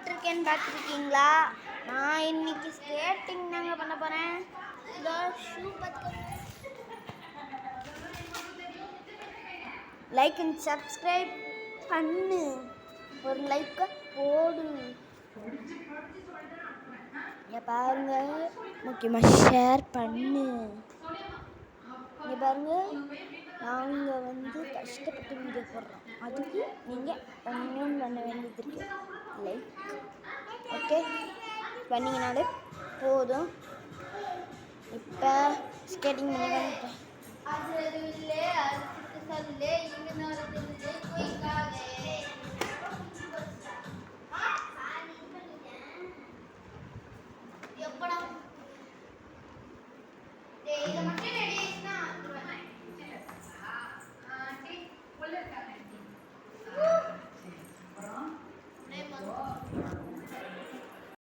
போட்டிருக்கேன்னு பார்த்துருக்கீங்களா? நான் இன்னைக்கு ஸ்கேட்டிங் தாங்க பண்ண போகிறேன். இந்த ஷூ பார்த்துக்கோங்க. லைக் அண்ட் சப்ஸ்கிரைப் பண்ணு, ஒரு லைக்கை போடு. இங்கே பாருங்க, முக்கியமாக ஷேர் பண்ணு. இங்கே பாருங்க, நாங்கள் கஷ்டப்பட்டு வீடியோ போடுறோம், அதுக்கு நீங்கள் பண்ண வேண்டியது இருக்கு. லைக் ஓகே பண்ணிங்கனாலே போதும். இப்போ ஸ்கேட்டிங் பண்ணி வந்துட்டேன்.